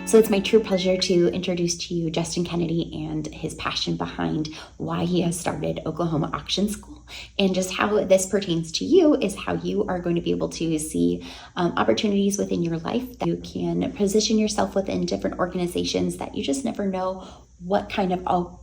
So it's my true pleasure to introduce to you Justin Kennedy and his passion behind why he has started Oklahoma Auction School, and just how this pertains to you is how you are going to be able to see opportunities within your life that you can position yourself within different organizations that you just never know what kind of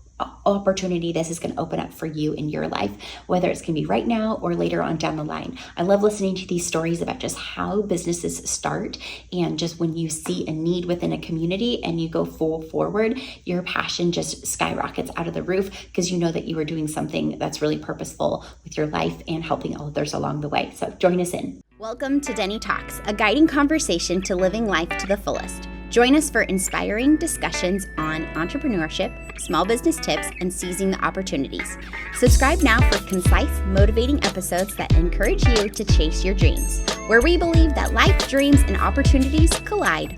opportunity this is going to open up for you in your life, whether it's going to be right now or later on down the line. I love listening to these stories about just how businesses start, and just when you see a need within a community and you go full forward, your passion just skyrockets out of the roof because you know that you are doing something that's really purposeful with your life and helping others along the way. So join us in. Welcome to Denny Talks, a guiding conversation to living life to the fullest. Join us for inspiring discussions on entrepreneurship, small business tips, and seizing the opportunities. Subscribe now for concise, motivating episodes that encourage you to chase your dreams, where we believe that life, dreams, and opportunities collide.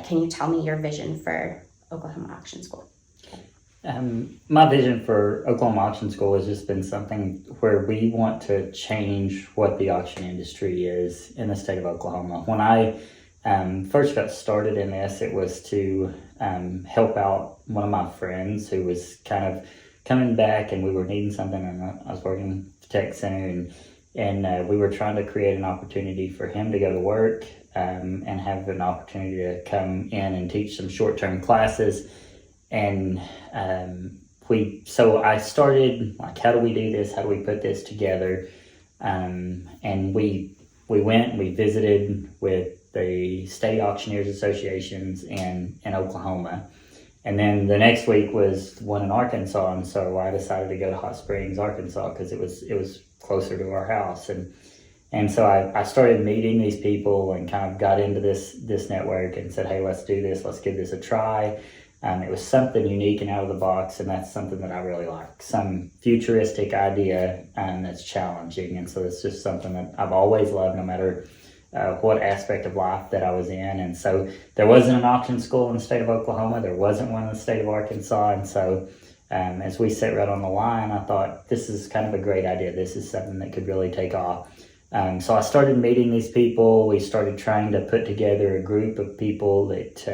Can you tell me your vision for Oklahoma Auction School? My vision for Oklahoma Auction School has just been something where we want to change what the auction industry is in the state of Oklahoma. When I first got started in this, it was to help out one of my friends who was kind of coming back, and we were needing something, and I was working at the tech center, and we were trying to create an opportunity for him to go to work and have an opportunity to come in and teach some short-term classes. And so I started, like, how do we do this? How do we put this together? And we went and we visited with the state auctioneers associations in Oklahoma. And then the next week was one in Arkansas. And so I decided to go to Hot Springs, Arkansas, because it was closer to our house. And so I started meeting these people and kind of got into this network and said, hey, let's do this. Let's give this a try. It was something unique and out of the box, and that's something that I really like. Some futuristic idea that's challenging, and so it's just something that I've always loved, no matter what aspect of life that I was in. And so there wasn't an auction school in the state of Oklahoma. There wasn't one in the state of Arkansas. And so as we sat right on the line, I thought, this is kind of a great idea. This is something that could really take off. So I started meeting these people. We started trying to put together a group of people that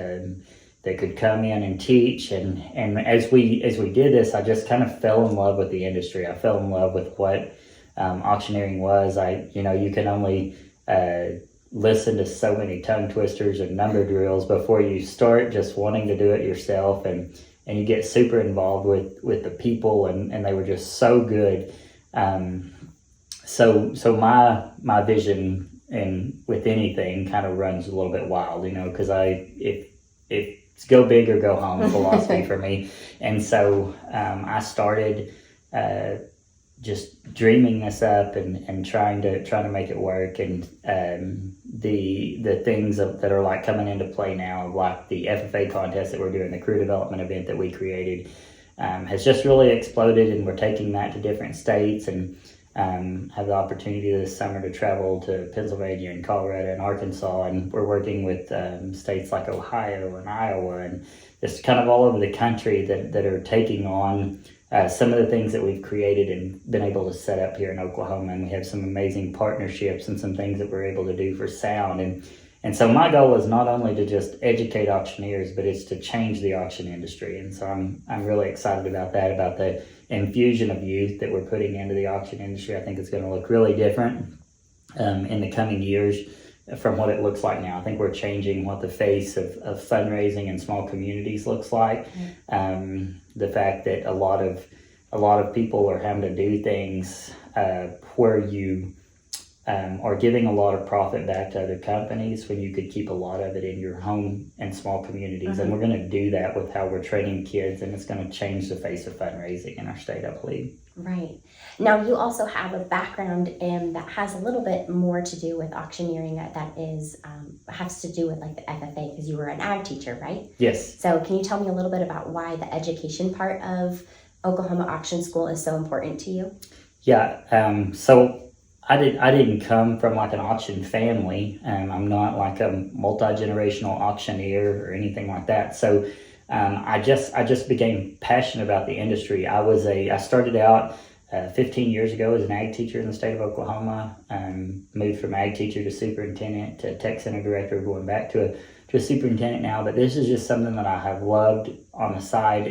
could come in and teach, and as we did this, I just kind of fell in love with the industry. I fell in love with what auctioneering was. You can only listen to so many tongue twisters and number drills before you start just wanting to do it yourself, and you get super involved with the people, and they were just so good. So my vision with anything kind of runs a little bit wild, because if it's go big or go home philosophy for me. And so I started just dreaming this up and trying to make it work. And the things that are like coming into play now, like the FFA contest that we're doing, the crew development event that we created, has just really exploded, and we're taking that to different states, and have the opportunity this summer to travel to Pennsylvania and Colorado and Arkansas, and we're working with states like Ohio and Iowa, and just kind of all over the country that are taking on some of the things that we've created and been able to set up here in Oklahoma. And we have some amazing partnerships and some things that we're able to do for sound. And so my goal is not only to just educate auctioneers, but it's to change the auction industry. And so I'm really excited about that, about the infusion of youth that we're putting into the auction industry. I think it's going to look really different in the coming years from what it looks like now. I think we're changing what the face of fundraising in small communities looks like. The fact that a lot of people are having to do things where you are giving a lot of profit back to other companies when you could keep a lot of it in your home and small communities. And we're going to do that with how we're training kids, and it's going to change the face of fundraising in our state, I believe. Right. Now, you also have a background that has a little bit more to do with auctioneering that is has to do with like the FFA, because you were an ag teacher, right? Yes. So can you tell me a little bit about why the education part of Oklahoma Auction School is so important to you? Yeah. So I didn't come from like an auction family. I'm not like a multi-generational auctioneer or anything like that. So I just became passionate about the industry. I started out 15 years ago as an ag teacher in the state of Oklahoma. Moved from ag teacher to superintendent to tech center director, going back to a superintendent now. But this is just something that I have loved on the side,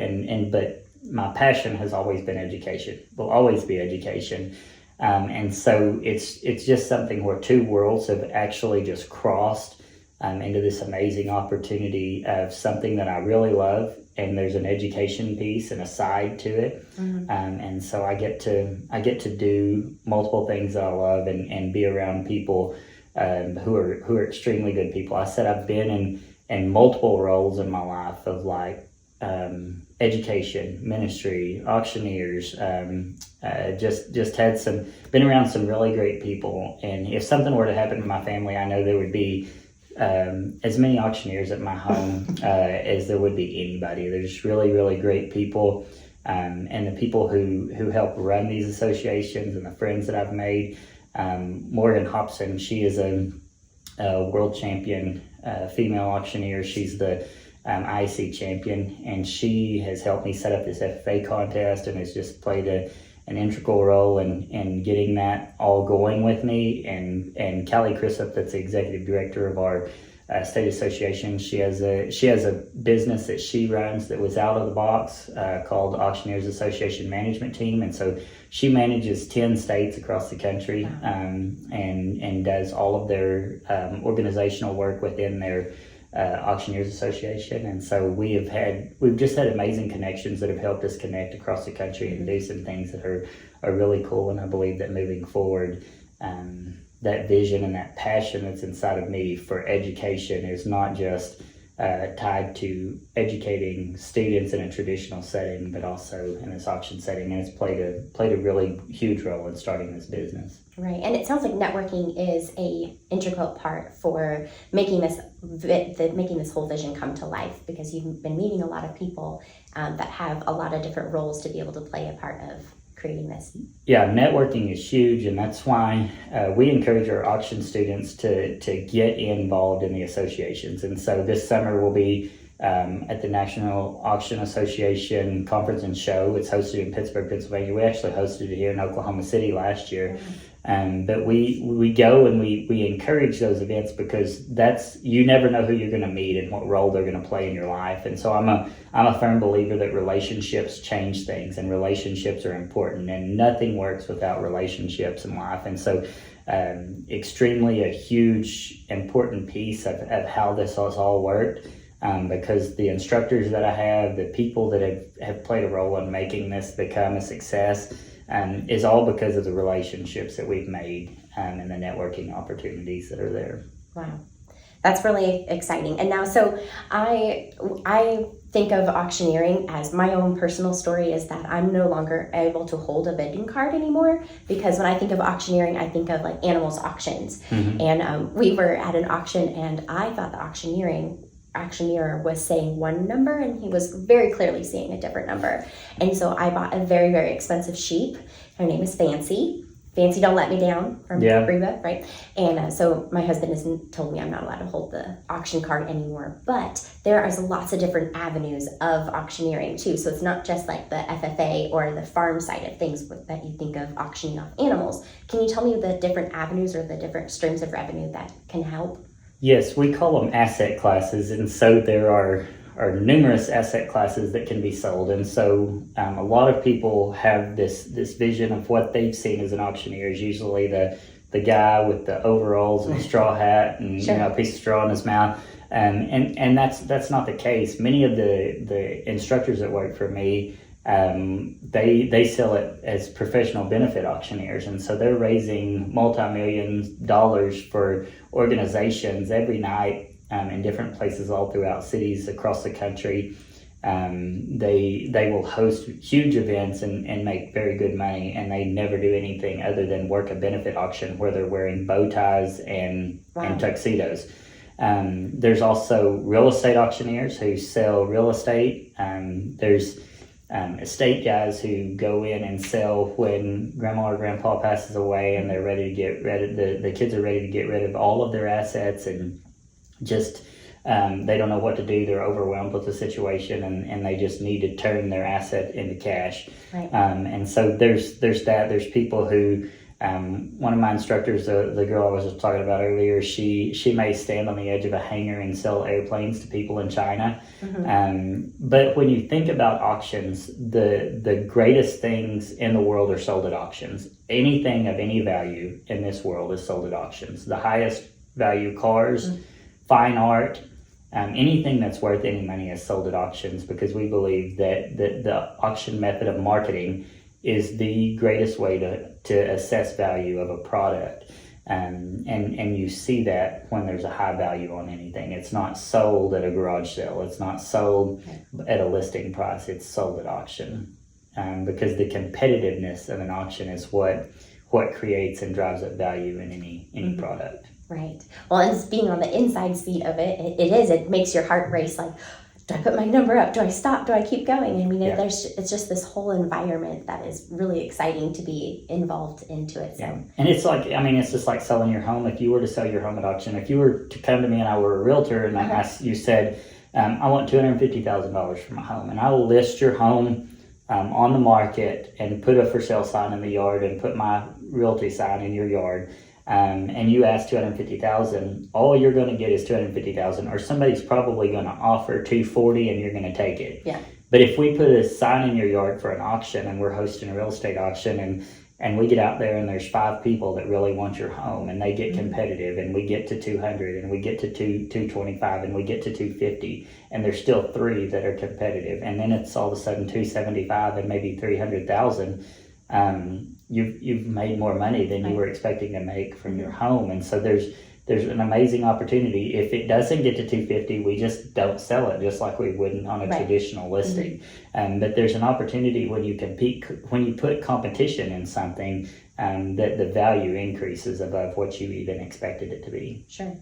but my passion has always been education, will always be education. And so it's just something where two worlds have actually just crossed into this amazing opportunity of something that I really love, and there's an education piece and a side to it. And so I get to do multiple things that I love and be around people who are extremely good people. I said I've been in multiple roles in my life of like education, ministry, auctioneers, just had been around some really great people. And if something were to happen to my family, I know there would be as many auctioneers at my home as there would be anybody. They're just really, really great people. And the people who help run these associations and the friends that I've made. Morgan Hobson, she is a world champion female auctioneer. She's the IAC champion, and she has helped me set up this FFA contest and has just played an integral role in getting that all going with me. And Callie Crisp, that's the executive director of our state association, she has a business that she runs that was out of the box called Auctioneers Association Management Team, and so she manages 10 states across the country, and does all of their organizational work within their Auctioneers Association. And so we've just had amazing connections that have helped us connect across the country and do some things that are really cool. And I believe that moving forward, that vision and that passion that's inside of me for education is not just tied to educating students in a traditional setting, but also in this auction setting. And it's played a really huge role in starting this business. Right, and it sounds like networking is a integral part for making this whole vision come to life, because you've been meeting a lot of people that have a lot of different roles to be able to play a part of creating this. Yeah, networking is huge, and that's why we encourage our auction students to get involved in the associations. And so this summer we'll be at the National Auction Association Conference and Show. It's hosted in Pittsburgh, Pennsylvania. We actually hosted it here in Oklahoma City last year. But we go and we encourage those events, because you never know who you're going to meet and what role they're going to play in your life. And so I'm a firm believer that relationships change things, and relationships are important, and nothing works without relationships in life. And so extremely a huge important piece of how this has all worked, because the instructors that I have, the people that have played a role in making this become a success, is all because of the relationships that we've made and the networking opportunities that are there. Wow, that's really exciting. And now, so I think of auctioneering as my own personal story is that I'm no longer able to hold a vending card anymore, because when I think of auctioneering, I think of like animals auctions. And we were at an auction, and I thought the auctioneer was saying one number, and he was very clearly saying a different number. And so I bought a very, very expensive sheep. Her name is Fancy. Fancy Don't Let Me Down from Reba, right? And so my husband has told me I'm not allowed to hold the auction card anymore. But there is lots of different avenues of auctioneering too. So it's not just like the FFA or the farm side of things that you think of auctioning off animals. Can you tell me the different avenues or the different streams of revenue that can help? Yes, we call them asset classes, and so there are numerous asset classes that can be sold. And so a lot of people have this vision of what they've seen as an auctioneer is usually the guy with the overalls and the straw hat and a piece of straw in his mouth, and that's not the case. Many of the instructors that work for me, they sell it as professional benefit auctioneers, and so they're raising multi-million dollars for organizations every night in different places all throughout cities across the country. They will host huge events and make very good money, and they never do anything other than work a benefit auction where they're wearing bow ties and tuxedos. There's also real estate auctioneers who sell real estate. There's estate guys who go in and sell when grandma or grandpa passes away, and they're ready to get rid of the kids are ready to get rid of all of their assets and just they don't know what to do. They're overwhelmed with the situation, and they just need to turn their asset into cash. Right. And so there's that. There's people who, one of my instructors, the girl I was just talking about earlier, she may stand on the edge of a hangar and sell airplanes to people in China. But when you think about auctions, the greatest things in the world are sold at auctions. Anything of any value in this world is sold at auctions. The highest value cars, fine art, anything that's worth any money is sold at auctions, because we believe that the auction method of marketing is the greatest way to assess value of a product. And you see that when there's a high value on anything. It's not sold at a garage sale. It's not sold at a listing price. It's sold at auction. Because the competitiveness of an auction is what creates and drives up value in any product. Right. Well, and being on the inside seat of it makes your heart race. Like, do I put my number up? Do I stop? Do I keep going? I mean, it's just this whole environment that is really exciting to be involved into it. So. Yeah. And it's like, it's just like selling your home. If you were to sell your home at auction, if you were to come to me and I were a realtor and you said, I want $250,000 for my home, and I will list your home on the market and put a for sale sign in the yard and put my realty sign in your yard, and you ask $250,000, all you're going to get is $250,000, or somebody's probably going to offer $240,000 and you're going to take it. Yeah. But if we put a sign in your yard for an auction, and we're hosting a real estate auction, and we get out there and there's 5 people that really want your home, and they get competitive, and we get to 200, and we get to 225, and we get to 250, and there's still 3 that are competitive, and then it's all of a sudden 275 and maybe 300,000. You've made more money than you were expecting to make from your home. And so there's an amazing opportunity. If it doesn't get to 250, we just don't sell it, just like we wouldn't on a traditional listing. But there's an opportunity when you compete, when you put competition in something, that the value increases above what you even expected it to be. Sure.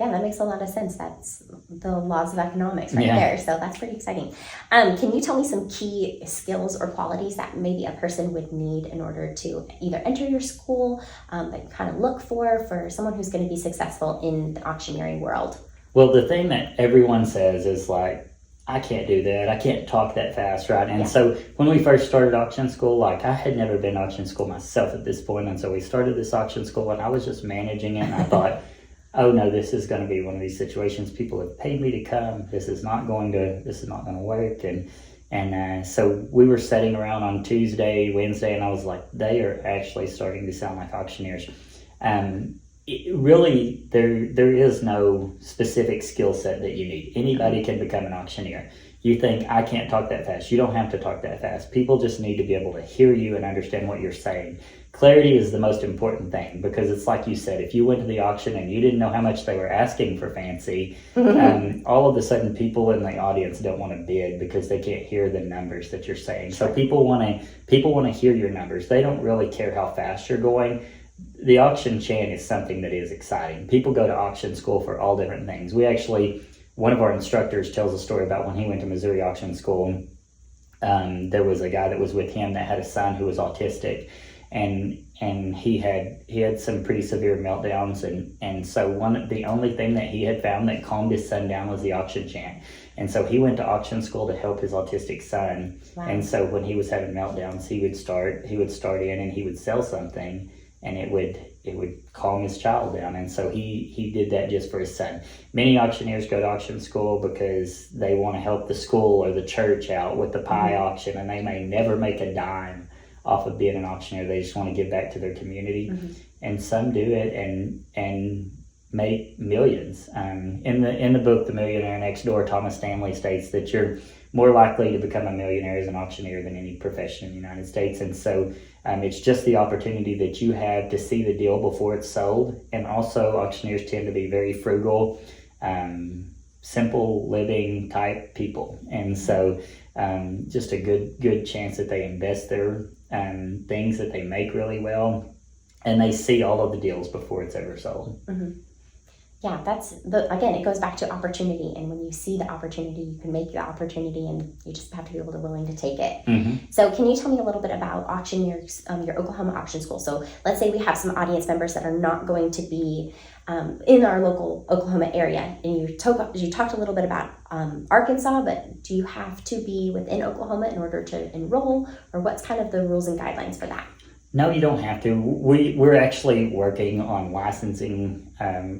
Yeah, that makes a lot of sense. That's the laws of economics there. So that's pretty exciting. Can you tell me some key skills or qualities that maybe a person would need in order to either enter your school, that you kind of look for someone who's going to be successful in the auctioneering world? Well, the thing that everyone says is like, I can't do that. I can't talk that fast, right? And so when we first started auction school, like, I had never been auction school myself at this point. And so we started this auction school, and I was just managing it. And I thought, oh no, this is going to be one of these situations. People have paid me to come. This is not going to work. And so we were sitting around on Tuesday, Wednesday, and I was like, they are actually starting to sound like auctioneers. Really, there is no specific skill set that you need. Anybody can become an auctioneer. You think, I can't talk that fast. You don't have to talk that fast. People just need to be able to hear you and understand what you're saying. Clarity is the most important thing, because it's like you said, if you went to the auction and you didn't know how much they were asking for fancy, all of a sudden people in the audience don't want to bid because they can't hear the numbers that you're saying. So people want to hear your numbers. They don't really care how fast you're going. The auction chant is something that is exciting. People go to auction school for all different things. One of our instructors tells a story about when he went to Missouri auction school. There was a guy that was with him that had a son who was autistic, and he had some pretty severe meltdowns, and so the only thing that he had found that calmed his son down was the auction chant. And so he went to auction school to help his autistic son. Wow. And so when he was having meltdowns, he would start in and he would sell something, and it would calm his child down. And so he did that just for his son. Many auctioneers go to auction school because they want to help the school or the church out with the pie auction, and they may never make a dime off of being an auctioneer. They just want to give back to their community. And some do it and make millions. In the book The Millionaire Next Door, Thomas Stanley states that you're more likely to become a millionaire as an auctioneer than any profession in the United States. And so it's just the opportunity that you have to see the deal before it's sold. And also, auctioneers tend to be very frugal, simple living type people. And so just a good chance that they invest their things that they make really well, and they see all of the deals before it's ever sold. Yeah, again, it goes back to opportunity. And when you see the opportunity, you can make the opportunity, and you just have to be willing to take it. Mm-hmm. So can you tell me a little bit about auctioneers, your Oklahoma auction school? So let's say we have some audience members that are not going to be in our local Oklahoma area. And you talked a little bit about Arkansas, but do you have to be within Oklahoma in order to enroll, or what's kind of the rules and guidelines for that? No, you don't have to. We're actually working on licensing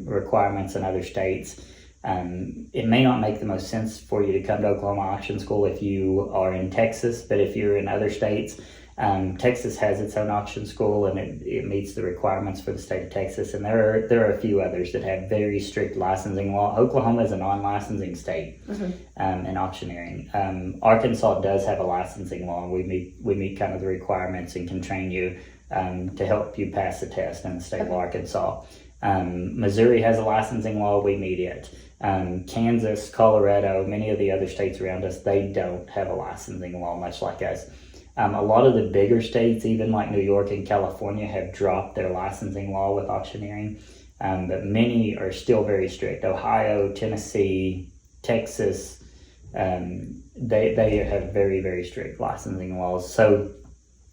requirements in other states. It may not make the most sense for you to come to Oklahoma Auction School if you are in Texas, but if you're in other states, Texas has its own auction school, and it meets the requirements for the state of Texas. And there are a few others that have very strict licensing law. Oklahoma is a non-licensing state in auctioneering. Arkansas does have a licensing law. We meet kind of the requirements and can train you to help you pass the test in the state of Arkansas. Missouri has a licensing law. We meet it. Kansas, Colorado, many of the other states around us, they don't have a licensing law, much like us. A lot of the bigger states, even like New York and California, have dropped their licensing law with auctioneering, but many are still very strict. Ohio, Tennessee, Texas, they have very, very strict licensing laws. So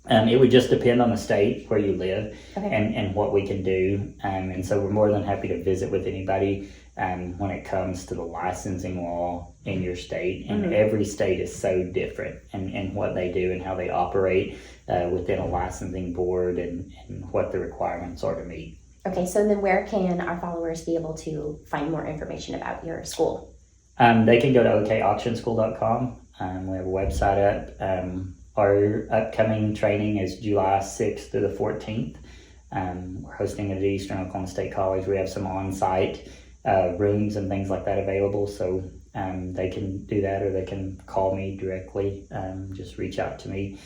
it would just depend on the state where you live and what we can do. And so we're more than happy to visit with anybody when it comes to the licensing law in your state. And every state is so different in what they do and how they operate within a licensing board and what the requirements are to meet. Okay, so then where can our followers be able to find more information about your school? They can go to okauctionschool.com. We have a website up. Our upcoming training is July 6th through the 14th. We're hosting it at Eastern Oklahoma State College. We have some on-site rooms and things like that available, so they can do that, or they can call me directly. Just reach out to me,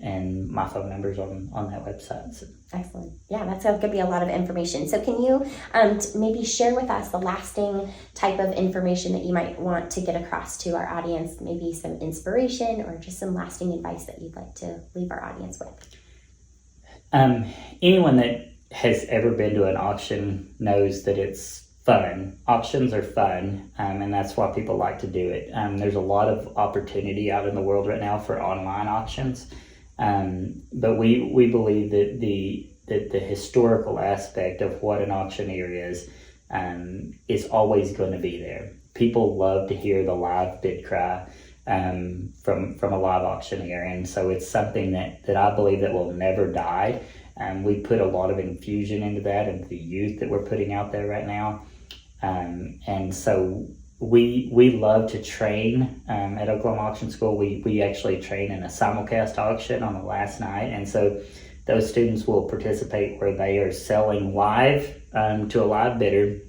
and my phone number's on that website. So. Excellent. Yeah, that's going to be a lot of information. So can you maybe share with us the lasting type of information that you might want to get across to our audience, maybe some inspiration or just some lasting advice that you'd like to leave our audience with? Anyone that has ever been to an auction knows that it's fun. Auctions are fun, and that's why people like to do it. There's a lot of opportunity out in the world right now for online auctions. But we believe that the historical aspect of what an auctioneer is always going to be there. People love to hear the live bid cry from a live auctioneer, and so it's something that I believe that will never die. We put a lot of infusion into that, into the youth that we're putting out there right now, and so we love to train at Oklahoma Auction School. We actually train in a simulcast auction on the last night, and so those students will participate where they are selling live to a live bidder,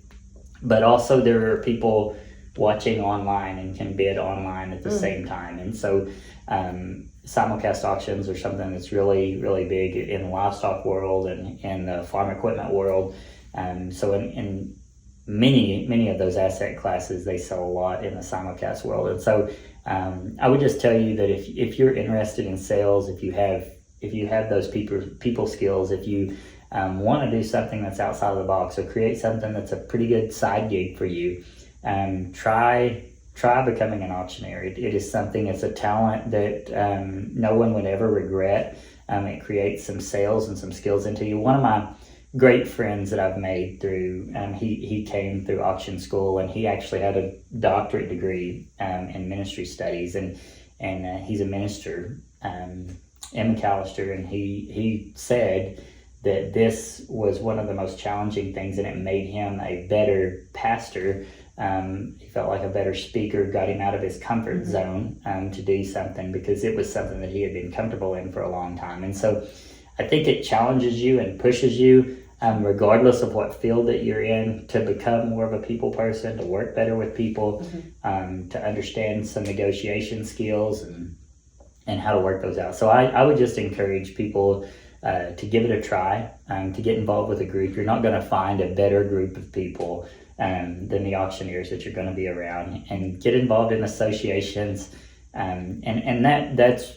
but also there are people watching online and can bid online at the same time. And so simulcast auctions are something that's really, really big in the livestock world and in the farm equipment world. So in many of those asset classes, they sell a lot in the simulcast world. And so I would just tell you that if you're interested in sales, if you have those people skills, if you want to do something that's outside of the box or create something that's a pretty good side gig for you, try becoming an auctioneer. It is something, it's a talent that no one would ever regret. It creates some sales and some skills into you. One of my great friends that I've made through, he came through auction school, and he actually had a doctorate degree in ministry studies, and he's a minister in McAllister, and he said that this was one of the most challenging things, and it made him a better pastor. He felt like a better speaker, got him out of his comfort zone to do something, because it was something that he had been comfortable in for a long time. And so I think it challenges you and pushes you, regardless of what field that you're in, to become more of a people person, to work better with people, to understand some negotiation skills and how to work those out. So I would just encourage people to give it a try, to get involved with a group. You're not going to find a better group of people than the auctioneers that you're going to be around, and get involved in associations. And that's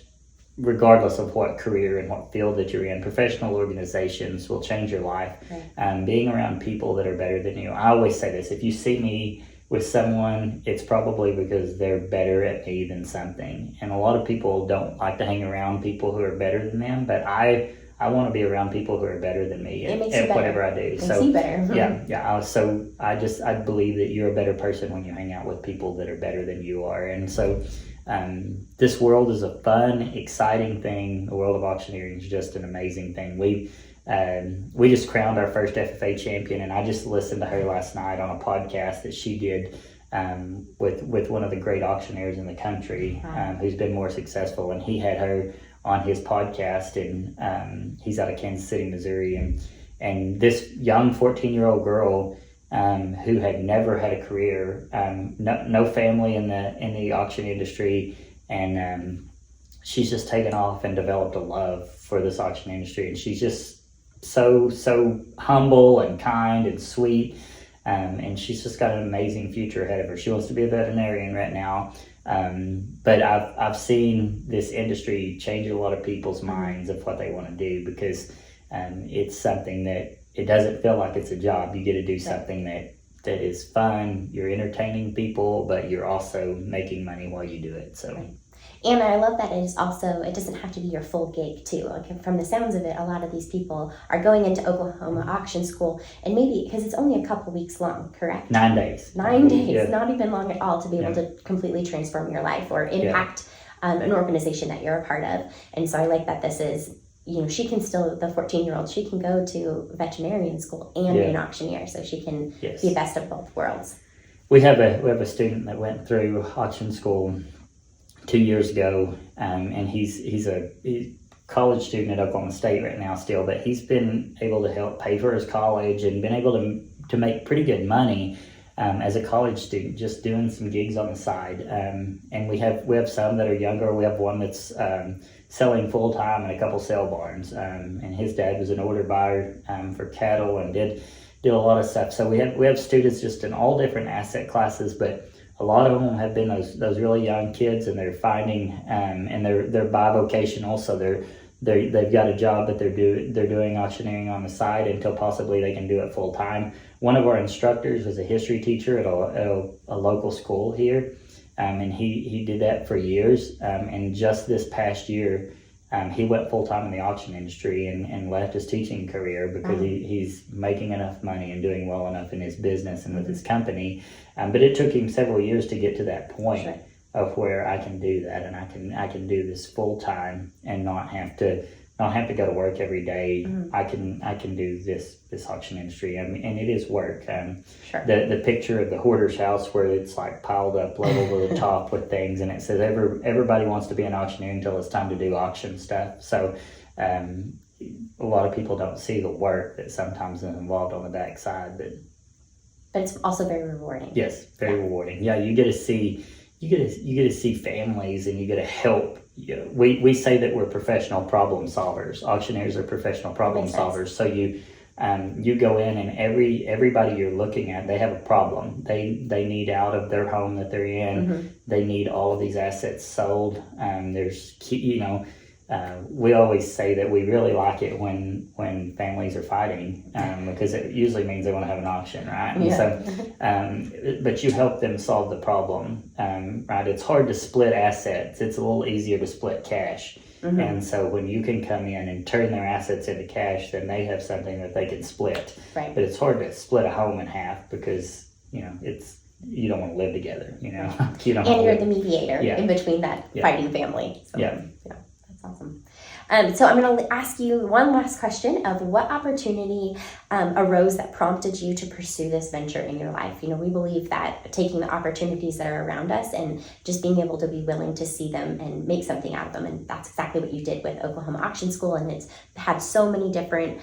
regardless of what career and what field that you're in, professional organizations will change your life. Right. Being around people that are better than you. I always say this: if you see me with someone, it's probably because they're better at me than something. And a lot of people don't like to hang around people who are better than them, but I want to be around people who are better than me at whatever I do. Makes you better. So I believe that you're a better person when you hang out with people that are better than you are. And so this world is a fun, exciting thing. The world of auctioneering is just an amazing thing. We just crowned our first FFA champion, and I just listened to her last night on a podcast that she did with one of the great auctioneers in the country, who's been more successful, and he had her on his podcast, and he's out of Kansas City, Missouri, and this young 14-year-old girl who had never had a career, no family in the auction industry, and she's just taken off and developed a love for this auction industry, and she's just so humble and kind and sweet, and she's just got an amazing future ahead of her. She wants to be a veterinarian right now, but I've seen this industry change a lot of people's minds of what they want to do, because it's something that it doesn't feel like it's a job. You get to do something that is fun. You're entertaining people, but you're also making money while you do it. So. Right. And I love that it doesn't have to be your full gig too. Like, from the sounds of it, a lot of these people are going into Oklahoma auction school, and maybe because it's only a couple weeks long, correct? 9 days. 9 days, not even long at all, to be able to completely transform your life or impact an organization that you're a part of. And so I like that this is, she can still, the 14-year-old, she can go to veterinarian school and be an auctioneer, so she can be the best of both worlds. We have a student that went through auction school 2 years ago, and he's a college student at Oklahoma State right now still, but he's been able to help pay for his college and been able to make pretty good money as a college student, just doing some gigs on the side. And we have some that are younger. We have one that's selling full time in a couple sale barns, and his dad was an order buyer for cattle and did a lot of stuff. So we have students just in all different asset classes, but a lot of them have been those really young kids, and they're finding and they're bivocational, so they've got a job, but they're doing auctioneering on the side until possibly they can do it full time. One of our instructors was a history teacher at a local school here, and he did that for years. And just this past year, he went full time in the auction industry and left his teaching career because he's making enough money and doing well enough in his business and with his company. But it took him several years to get to that point of where I can do that, and I can do this full time and not have to go to work every day. I can do this auction industry. I mean, and it is work. The picture of the hoarder's house where it's like piled up level to the top with things, and it says everybody wants to be an auctioneer until it's time to do auction stuff. So a lot of people don't see the work that sometimes is involved on the backside, but it's also very rewarding. Yes, very rewarding. Yeah, you get to see families, and you get to help. We say that we're professional problem solvers. Auctioneers are professional problem solvers. So you go in, and everybody you're looking at, they have a problem. They need out of their home that they're in. They need all of these assets sold. We always say that we really like it when families are fighting, because it usually means they want to have an auction, right? And so, but you help them solve the problem, right? It's hard to split assets. It's a little easier to split cash. And so when you can come in and turn their assets into cash, then they have something that they can split. Right. But it's hard to split a home in half because, you don't want to live together, You don't. And you're the mediator in between that fighting family. So, that's awesome. So I'm going to ask you one last question of what opportunity arose that prompted you to pursue this venture in your life. We believe that taking the opportunities that are around us and just being able to be willing to see them and make something out of them. And that's exactly what you did with Oklahoma Auction School. And it's had so many different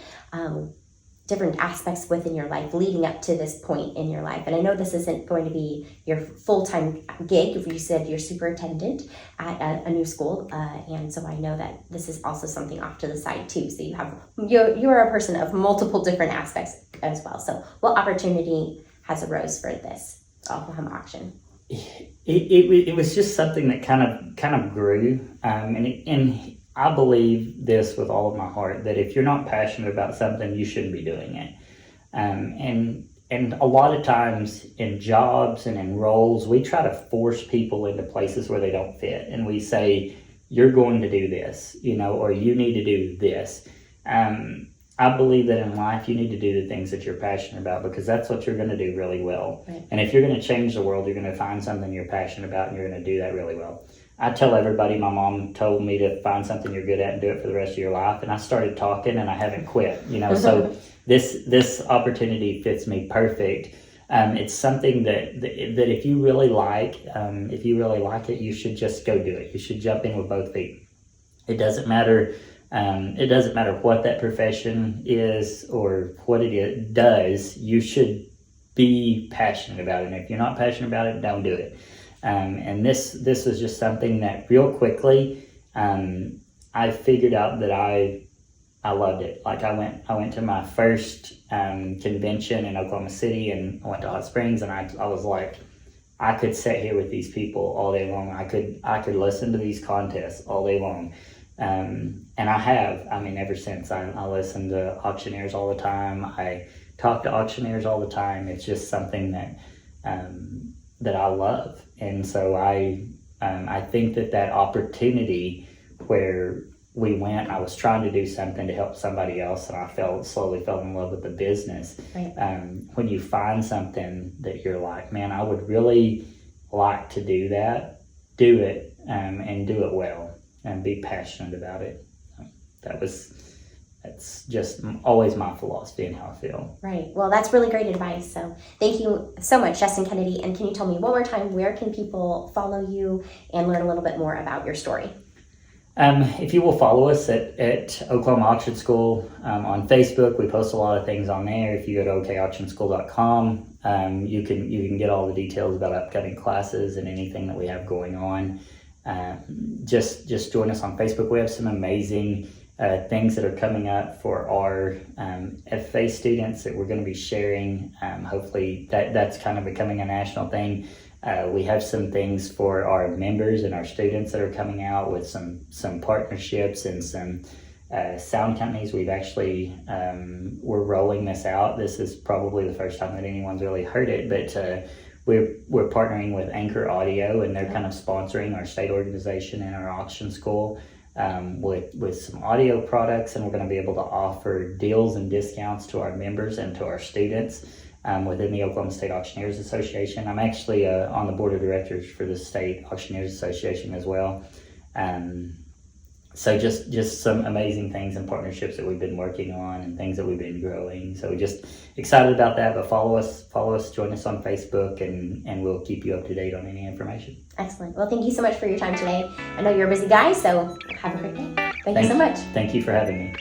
aspects within your life leading up to this point in your life. And I know this isn't going to be your full-time gig. You said you're superintendent at a new school. And so I know that this is also something off to the side too. So you're a person of multiple different aspects as well. So what opportunity has arose for this Oklahoma auction? It was just something that kind of grew. And I believe this with all of my heart, that if you're not passionate about something, you shouldn't be doing it. And a lot of times in jobs and in roles, we try to force people into places where they don't fit. And we say, you're going to do this, or you need to do this. I believe that in life, you need to do the things that you're passionate about, because that's what you're going to do really well. Right. And if you're going to change the world, you're going to find something you're passionate about, and you're going to do that really well. I tell everybody, my mom told me to find something you're good at and do it for the rest of your life. And I started talking, and I haven't quit, so this opportunity fits me perfect. It's something that if you really like, it, you should just go do it. You should jump in with both feet. It doesn't matter. It doesn't matter what that profession is or what it does. You should be passionate about it. And if you're not passionate about it, don't do it. And this was just something that real quickly, I figured out that I loved it. Like I went to my first convention in Oklahoma City, and I went to Hot Springs, and I was like, I could sit here with these people all day long. I could listen to these contests all day long. And I have, ever since. I listen to auctioneers all the time. I talk to auctioneers all the time. It's just something that I love. And so I think that opportunity where we went, I was trying to do something to help somebody else, and I slowly fell in love with the business. Right. When you find something that you're like, man, I would really like to do that, do it, and do it well, and be passionate about it. That's just always my philosophy and how I feel. Right. Well, that's really great advice. So thank you so much, Justin Kennedy. And can you tell me one more time, where can people follow you and learn a little bit more about your story? If you will follow us at Oklahoma Auction School on Facebook, we post a lot of things on there. If you go to okauctionschool.com, you can get all the details about upcoming classes and anything that we have going on. Just join us on Facebook. We have some amazing things that are coming up for our FFA students that we're going to be sharing. Hopefully that's kind of becoming a national thing. We have some things for our members and our students that are coming out with some partnerships and some sound companies. We've actually, we're rolling this out. This is probably the first time that anyone's really heard it, but we're partnering with Anchor Audio, and they're kind of sponsoring our state organization and our auction school with some audio products, and we're going to be able to offer deals and discounts to our members and to our students within the Oklahoma State Auctioneers Association. I'm actually on the board of directors for the State Auctioneers Association as well. So just some amazing things and partnerships that we've been working on and things that we've been growing. So just excited about that. But follow us, join us on Facebook, and we'll keep you up to date on any information. Excellent. Well, thank you so much for your time today. I know you're a busy guy, so have a great day. Thank you so much. Thank you for having me.